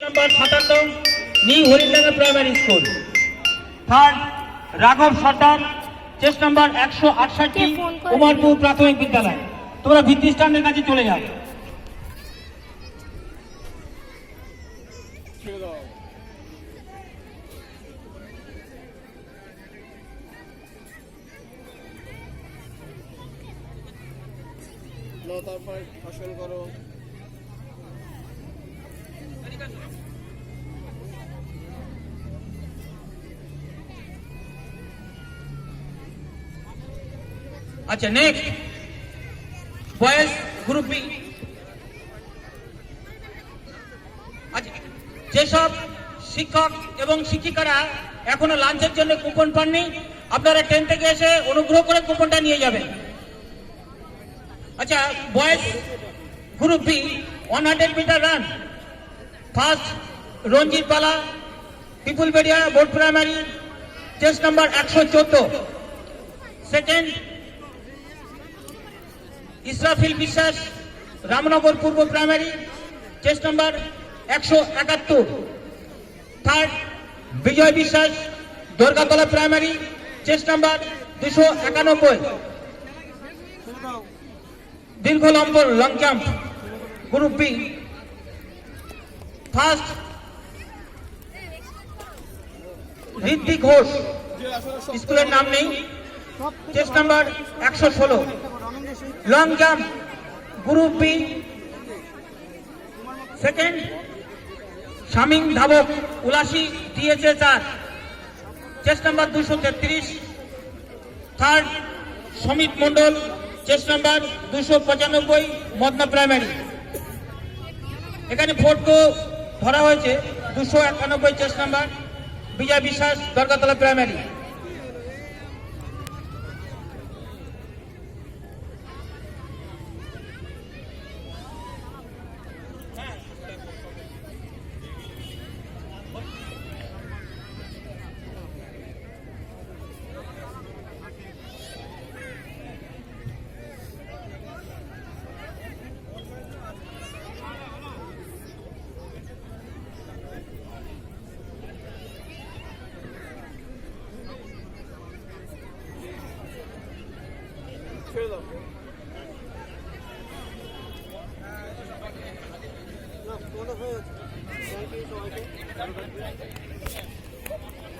নম্বর 57 new Harindanga primary school. Third রাঘব সর্দার, chest number 168 Umarpur প্রাথমিক বিদ্যালয়। তোমরা ভিত্তি স্ট্যান্ডের কাছে চলে যাও। তারপর আসন করো। আচ্ছা, নেক্সট বয়েজ গ্রুপ বি। আচ্ছা, যেসব শিক্ষক এবং শিক্ষিকারা এখনো লাঞ্চের জন্য কুপন পাননি, আপনারা 10 থেকে এসে অনুগ্রহ করে কুপনটা নিয়ে যাবেন। আচ্ছা, boys group B 100 metre run. First Ranjit Bala, Pipulberia board primary, chest number 114। Second Israfil Biswas, Ramnagar Purba primary, chest number 171। Third Bijoy Biswas, Durgatala primary, chest number 291। দীর্ঘ লম্বর long jump group B. First Riddhi Ghosh, স্কুলের নাম নেই, chest number 116। Long jump group B. Second Shamim Dhabak, Ulasi D S A 4, chest number 233। Third Samit Mondal, chest number 295, Madna primary. এখানে fourth ধরা হয়েছে 291 chest number, বিজয় Biswas, Durgatala primary. না, তোমাদের হয়ে যাচ্ছে। থ্যাংক ইউ সবাইকে।